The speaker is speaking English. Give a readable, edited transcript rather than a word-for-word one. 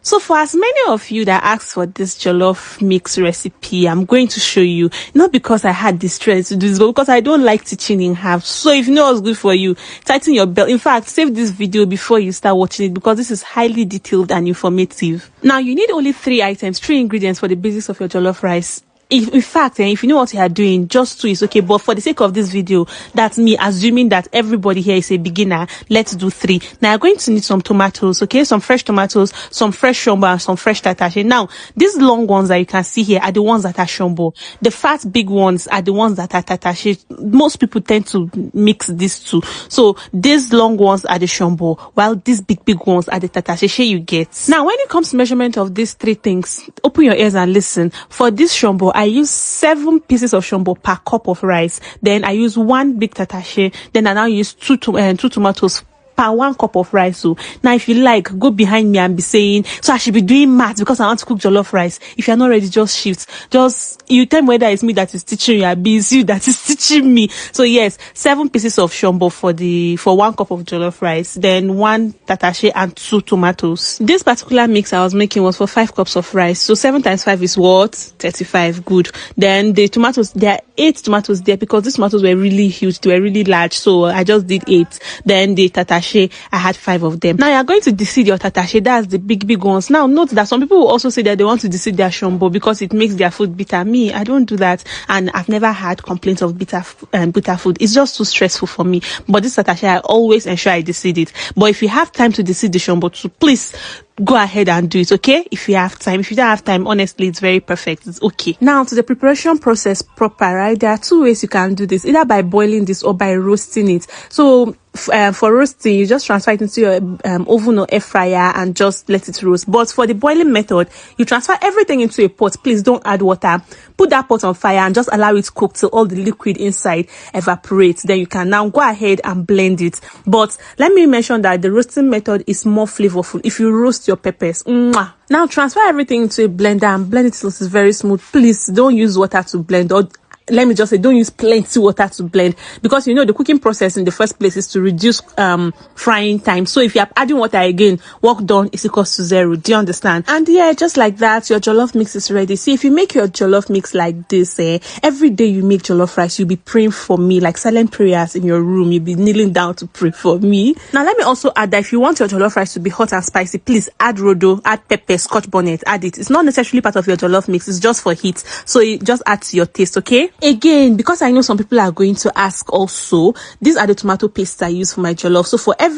So for as many of you that asked for this jollof mix recipe, I'm going to show you, not because I had the stress to do this, but because I don't like teaching in half. So if you know what's good for you, tighten your belt. In fact, save this video before you start watching it, because this is highly detailed and informative. Now, you need only 3 ingredients for the basics of your jollof rice. In fact, if you know what you are doing, just 2 is okay. But for the sake of this video, that's me assuming that everybody here is a beginner. Let's do 3. Now, you're going to need some tomatoes, okay? Some fresh tomatoes, some fresh shombo, and some fresh tatashe. Now, these long ones that you can see here are the ones that are shombo. The fat big ones are the ones that are tatashe. Most people tend to mix these two. So, these long ones are the shombo, while these big ones are the tatashe you get. Now, when it comes to measurement of these 3 things, open your ears and listen. For this shombo, I use 7 pieces of shombo per cup of rice. Then I use 1 big tatashe. Then I now use 2 tomatoes per 1 cup of rice. So now, if you like, go behind me and be saying, so I should be doing math because I want to cook jollof rice. If you're not ready, just shift. You tell me whether it's me that is teaching you or it's you that is teaching me. So yes, 7 pieces of shombo for 1 cup of jollof rice, then 1 tatashe and 2 tomatoes. This particular mix I was making was for 5 cups of rice. So 7 times 5 is what? 35. Good. Then the tomatoes, there are 8 tomatoes there because these tomatoes were really huge. They were really large. So I just did 8. Then the tatashe, I had 5 of them. Now you're going to deseed your tatashe. That's the big ones. Now note that some people will also say that they want to deseed their shombo because it makes their food bitter. Me, I don't do that, and I've never had complaints of bitter food. It's just too stressful for me. But this tatashe, I always ensure I deseed it. But if you have time to deseed the shombo too, please go ahead and do it, okay? If you have time. If you don't have time, honestly, it's very perfect. It's okay. Now, to the preparation process proper, right? There are 2 ways you can do this, either by boiling this or by roasting it. So for roasting, you just transfer it into your oven or air fryer and just let it roast. But for the boiling method, you transfer everything into a pot. Please don't add water. Put that pot on fire and just allow it cook till all the liquid inside evaporates. Then you can now go ahead and blend it. But let me mention that the roasting method is more flavorful if you roast your peppers. Mwah. Now transfer everything into a blender and blend it till it's very smooth. Please don't use water to blend, or let me just say, don't use plenty water to blend, because you know the cooking process in the first place is to reduce frying time. So if you are adding water again, work done is equals to 0. Do you understand? And yeah, just like that, your jollof mix is ready. See, if you make your jollof mix like this, every day you make jollof rice, you'll be praying for me, like silent prayers in your room. You'll be kneeling down to pray for me. Now let me also add that if you want your jollof rice to be hot and spicy, please add rodo, add pepper, scotch bonnet, add it. It's not necessarily part of your jollof mix, it's just for heat. So it just add to your taste, okay? Again, because I know some people are going to ask also, these are the tomato pastes I use for my jollof. So for every